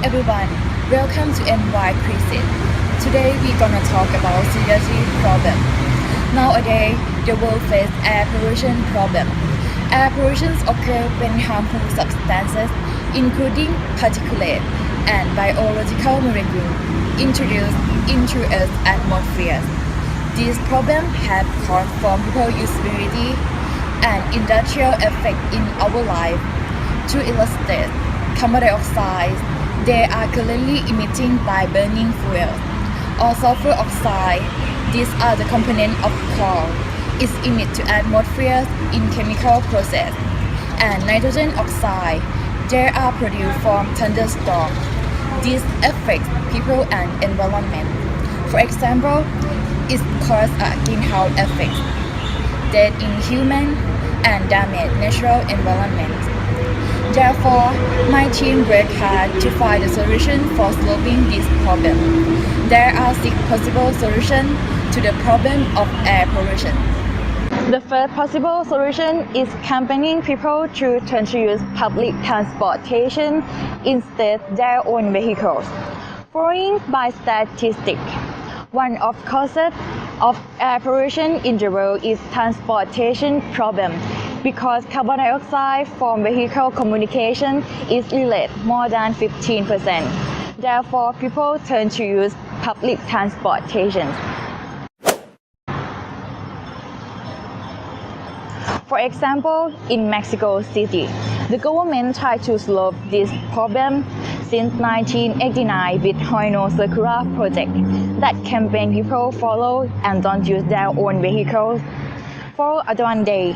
everyone, welcome to NY Crisis. Today we're gonna talk about security problem. Nowadays, the world faces air pollution problem. Air pollution occurs when harmful substances, including particulate and biological molecules, introduced into Earth's atmosphere. These problems have caused from people usability and industrial effect in our life. To illustrate, carbon dioxide they are currently emitting by burning fuel, or sulfur oxide. These are the components of coal. It's emitted to atmosphere in chemical process. And nitrogen oxide, they are produced from thunderstorms. These affect people and environment. For example, it causes a greenhouse effect, death in human and damage natural environment. Therefore, my team worked hard to find a solution for solving this problem. There are 6 possible solutions to the problem of air pollution. The first possible solution is compelling people to turn to use public transportation instead their own vehicles. Following by statistics, one of causes of air pollution in the world is transportation problem because carbon dioxide from vehicle communication is released more than 15%. Therefore, people turn to use public transportation. For example, in Mexico City, the government tried to solve this problem since 1989 with Hoino Circular project that campaign people follow and don't use their own vehicles for one day,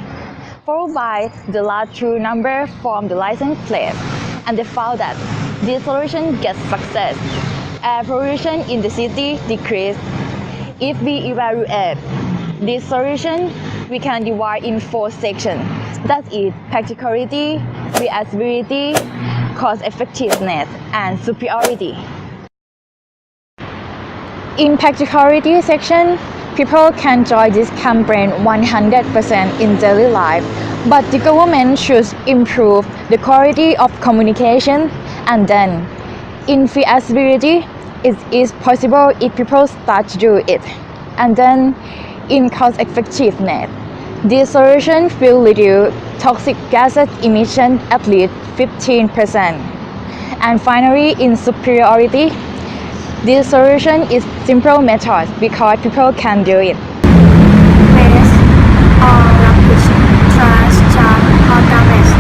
followed by the last 2 number from the license plate, and they found that this solution gets success. Air pollution in the city decreased. If we evaluate this solution, we can divide in 4 sections. That is practicality, feasibility, cost effectiveness, and superiority. In practicality section, people can join this campaign 100% in daily life, but the government should improve the quality of communication. And then, in feasibility, it is possible if people start to do it. And then, in cost effectiveness, this solution will reduce toxic gases emission at least 15%. And finally, in superiority, this solution is simple method because people can do it. Waste or rubbish, trash, junk or garbage,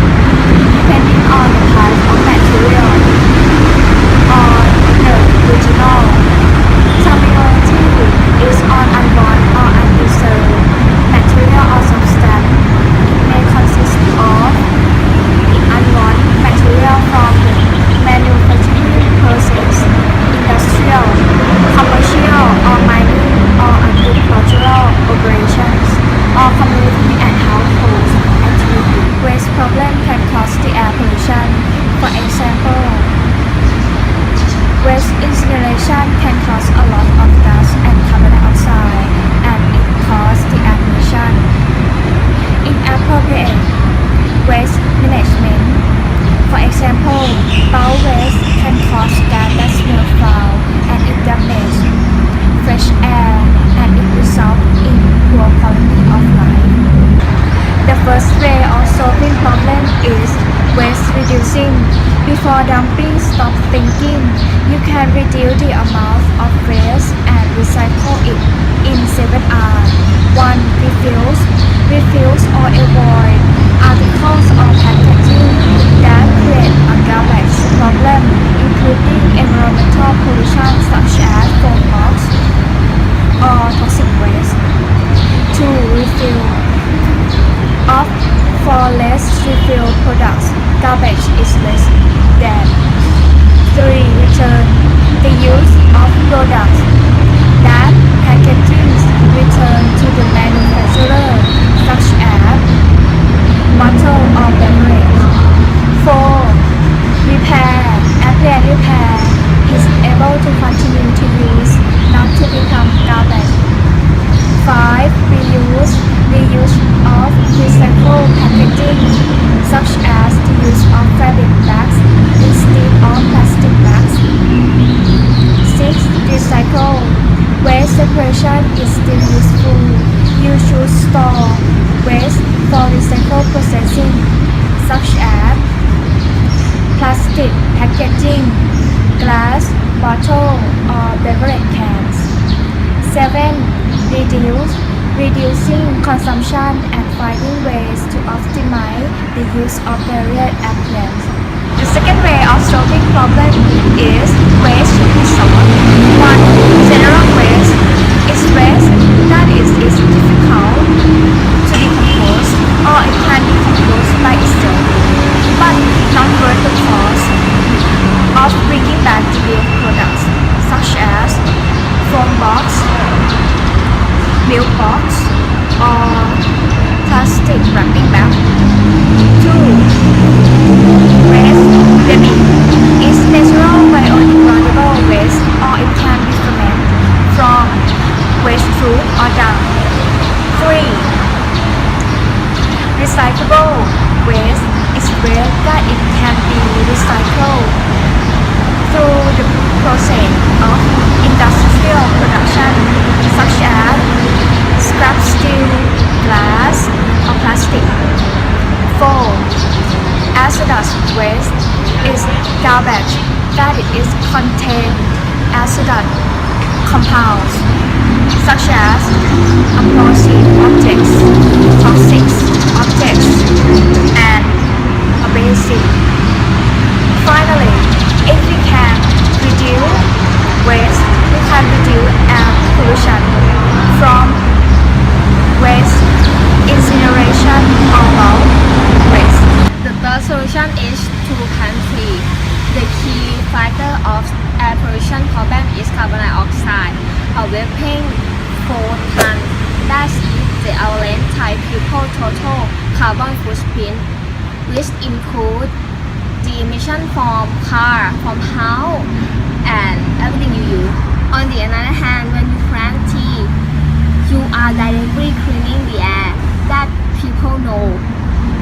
depending on the type of material or the original. Terminology is on unborn or unpreserved material or substance. May consist of the unborn material from the manufacturing process, industrial, commercial or mining or agricultural operations, or community and household activities. Waste problem can cause the air pollution. For example, waste incineration can cause a lot of dust and carbon dioxide, and it causes the air pollution. Inappropriate waste management. For example, bulk waste can cause gas that smells foul and it damages fresh air and it results in poor quality of life. The first way of solving problem is waste reducing. Before dumping, stop thinking. You can reduce the amount of waste and recycle it in 7 R's. 1. Refuse. Refuse or avoid articles or packaging that create a garbage problem, including environmental pollution such as foam box or toxic waste. 2. Refill. Opt for less refill products. Garbage is less than. 3. Return. The use of products that packaging return to the manufacturer, such as bottle or beverage. 4. Repair. Appliance repair is able to continue to use, not to become garbage. 5. Reuse. The use of recycled packaging, such as the use of fabric bags instead of plastic bags. separation is still useful. You should store waste for recycle processing, such as plastic packaging, glass bottle, or beverage cans. 7. Reducing consumption and finding ways to optimize the use of various appliances. The second way of solving problem is waste resource. 1. General waste is waste that is difficult to decompose or it can decompose by itself, but not worth the cost of bringing back the real products, such as phone box, milk box, or plastic wrapping bag. 2. Waste debit is natural biodegradable waste or it can be fermented from waste fruit or dung. 3. Recyclable waste is waste that it can be recycled through the process of industrial production, such as scrap steel, glass, or plastic. 4. Hazardous waste is garbage that it is contain hazardous compounds, such as explosive objects, toxic objects, and abrasive. Finally, if we can reduce waste, we can reduce air pollution from waste incineration or bulk waste. The third solution is to plant trees. The key factor of air pollution problem is carbon dioxide, a whopping 4 tons. That's the equivalent Thai people total carbon footprint, which include the emission from car, from house, and everything you use. On the other hand, when you plant tea, you are directly cleaning the air that people know.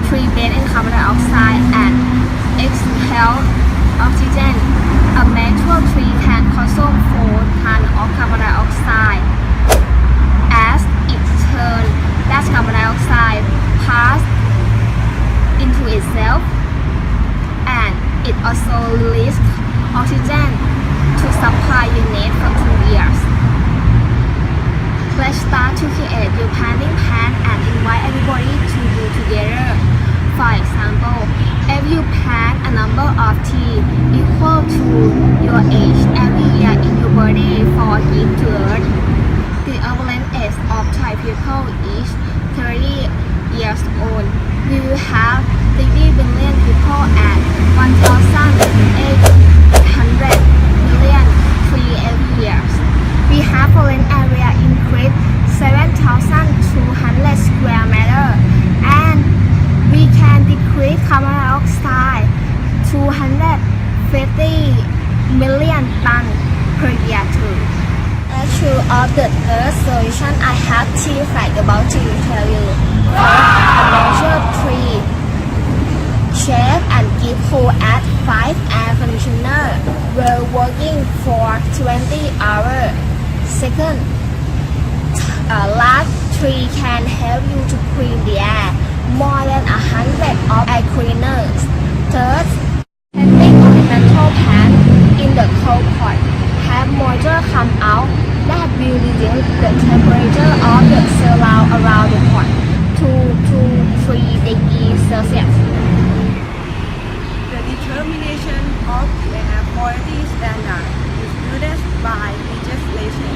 Tree based in carbon dioxide and exhale oxygen. A mature tree can consume 4 tons of carbon dioxide. As it turns, that carbon dioxide passes into itself, and it also releases oxygen to supply unit for 2 years. Let's start to create your planting plan and invite everybody to do together. For example, if you plant a number of trees equal to your age every year in your birthday for each earth, the equivalent age of Thai people is 30 years old. We will have 30 billion people and 1,800 million trees every year. We have forest area increase 7,200 square meter, and we can decrease carbon dioxide 250 million tons per year too. As to of the third solution, I have 3 facts about to tell you. First, a measure 3 shape and give cool at 5 air conditioner were working for 20 hours. Second, a large tree can help you to clean the air, more than 100 of air cleaners. Third, planting ornamental plants in the cold pot have moisture come out that will reduce the temperature of the surround around the pot to 3 degrees Celsius. The determination of the air quality standard is used by legislation.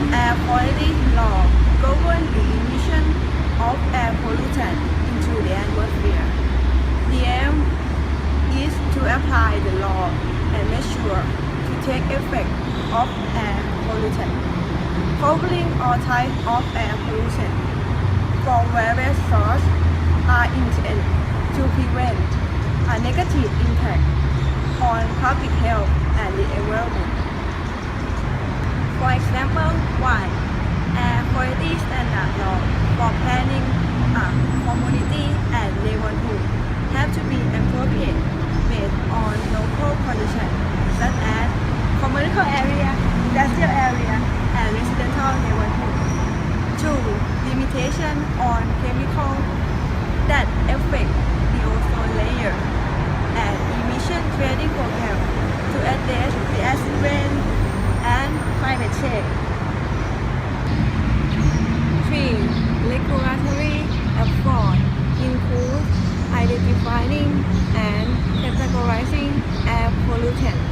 Air quality law govern the emission of air pollutant into the atmosphere. The aim is to apply the law and make sure to take effect of air pollutant, covering all types of air pollution from various sources are intended to prevent a negative impact on public health and the environment. For example, 1. Air quality standard law for planning a community and neighborhood have to be appropriate based on local conditions such as commercial area, industrial area, and residential information on chemicals that affect the ozone layer and emission trading program to address the acid rain and climate change. 3. Regulatory efforts include identifying and categorizing air pollutants,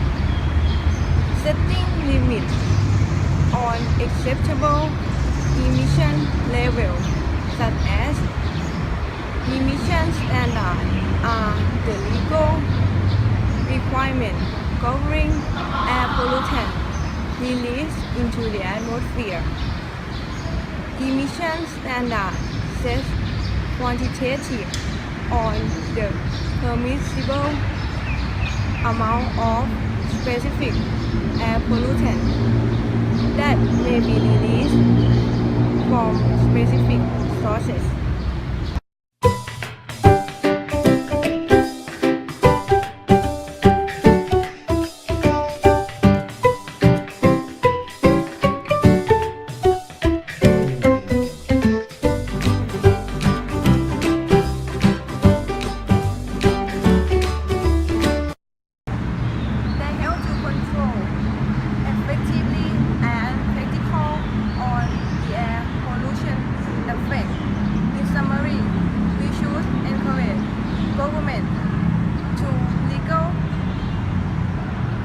setting limits on acceptable emission levels such as emission standards are the legal requirement covering air pollutants released into the atmosphere. Emission standards set quantitative on the permissible amount of specific air pollutant that may be released from specific sources. They help to control effectively and practical on the air pollution effect. In summary, we should encourage government to legal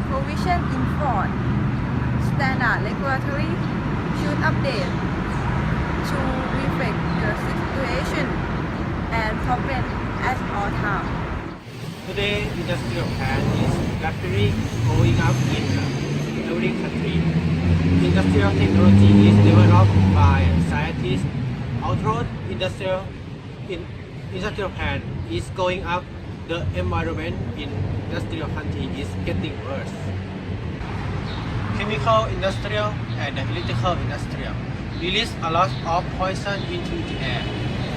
provision enforce standard regulatory should update to reflect the situation and problem at all times. Today, industrial plan is rapidly growing up in every country. Industrial technology is developed by scientists. Although industrial plan is going up, the environment in industrial country is getting worse. Chemical industrial and electrical industrial release a lot of poison into the air.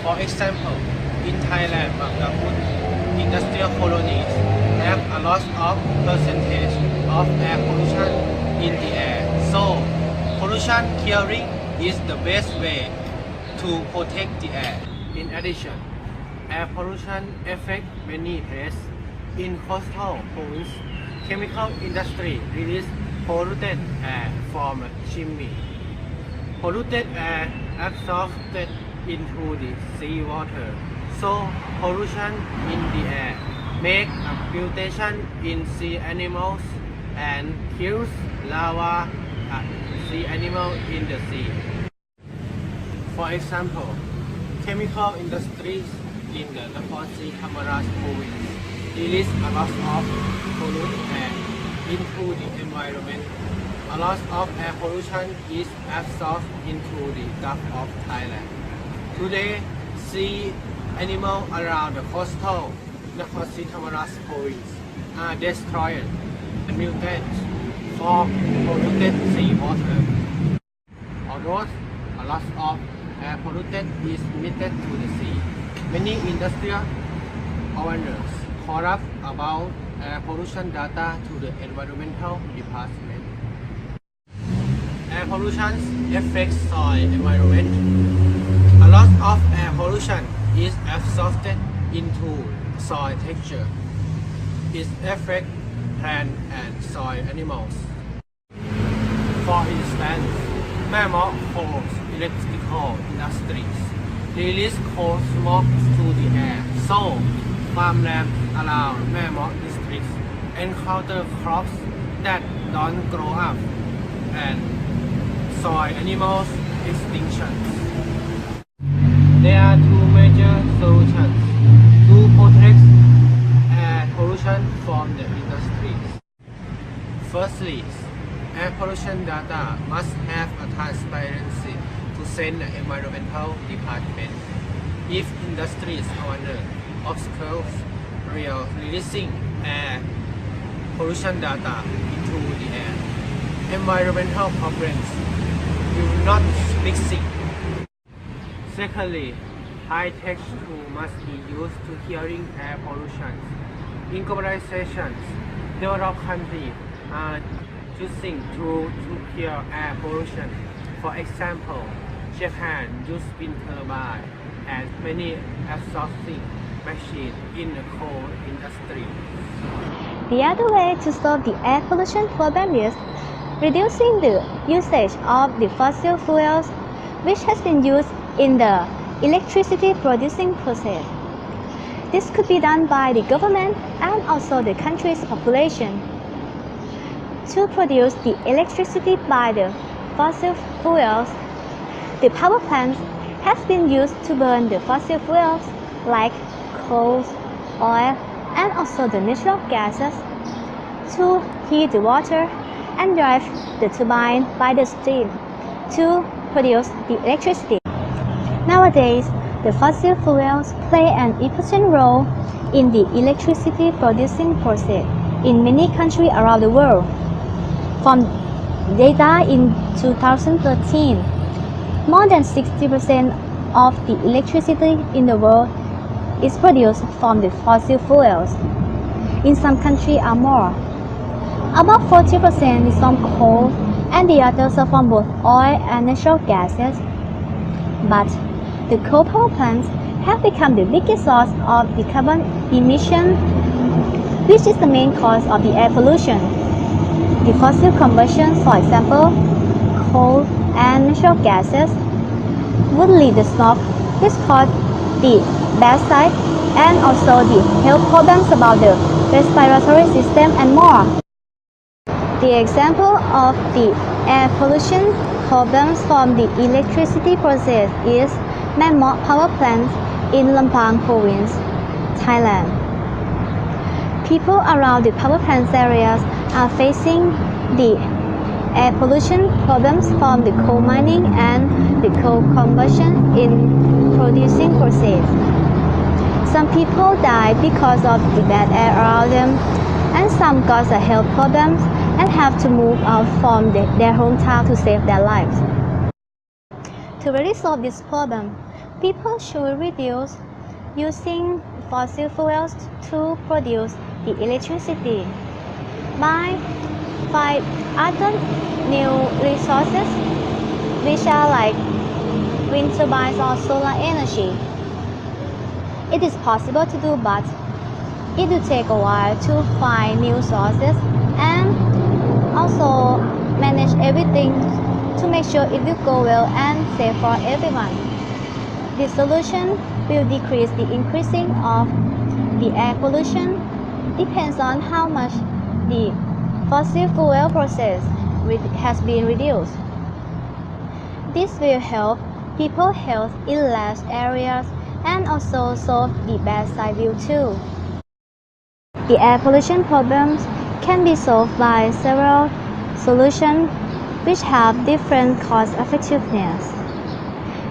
For example, in Thailand, Bangladesh, industrial colonies have a lot of percentage of air pollution in the air. So, pollution clearing is the best way to protect the air. In addition, air pollution affects many places. In coastal province, chemical industry release polluted air from chimney. Polluted air absorbed into the seawater. So pollution in the air make a mutation in sea animals and kills larvae sea animal in the sea. For example, chemical industries in the Nakhon Si Thammarat province release a lot of polluted air into the environment. A lot of air pollution is absorbed into the Gulf of Thailand. Today, sea animals around the coastal Nakhon Si Thammarat province are destroyed and mutated from polluted seawater. Although a lot of air polluted is emitted to the sea, many industrial owners corrupt about air pollution data to the environmental department. Air pollution affects soil environment. A lot of air pollution is absorbed into soil texture. It affects plant and soil animals. For instance, mammoth coals electrical industries release coal smoke to the air. So, farmland around mammoth districts encounter crops that don't grow up and soil animals extinction. There are two major solutions to protect air pollution from the industries. Firstly, air pollution data must have a transparency to send the environmental department. If industries owner obstacles real releasing air pollution data into the air, environmental problems will not fix it. Secondly, high-tech tools must be used to clearing air pollution. In globalizations, developed countries are choosing tools to clear air pollution. For example, Japan uses wind turbine and many exhausting machines in the coal industry. The other way to solve the air pollution problem is reducing the usage of the fossil fuels which has been used in the electricity producing process. This could be done by the government and also the country's population. To produce the electricity by the fossil fuels, the power plants have been used to burn the fossil fuels like coal, oil, and also the natural gases to heat the water and drive the turbine by the steam to produce the electricity. Nowadays, the fossil fuels play an important role in the electricity producing process in many countries around the world. From data in 2013, more than 60% of the electricity in the world is produced from the fossil fuels. In some countries are more. About 40% is from coal and the others are from both oil and natural gases. But the coal power plants have become the biggest source of the carbon emission, which is the main cause of the air pollution. The fossil combustion, for example, coal and natural gases, would lead the smoke, which cause the bad sight and also the health problems about the respiratory system and more. The example of the air pollution problems from the electricity process is Mammoth power plant in Lampang province, Thailand. People around the power plant areas are facing the air pollution problems from the coal mining and the coal combustion in producing process. Some people die because of the bad air around them, and some got a health problems and have to move out from their hometown to save their lives. To really solve this problem, people should reduce using fossil fuels to produce the electricity by find other new resources which are like wind turbines or solar energy. It is possible to do, but it will take a while to find new sources and also manage everything to make sure it will go well and safe for everyone. The solution will decrease the increasing of the air pollution depends on how much the fossil fuel process has been reduced. This will help people health in large areas and also solve the bad side view too. The air pollution problems can be solved by several solutions which have different cost effectiveness.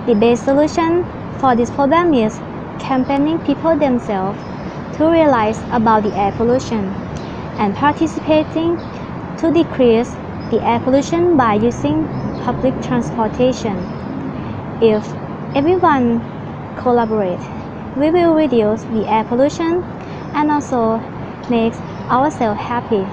The best solution for this problem is campaigning people themselves to realize about the air pollution and participating to decrease the air pollution by using public transportation. If everyone collaborates, we will reduce the air pollution and also make ourselves happy.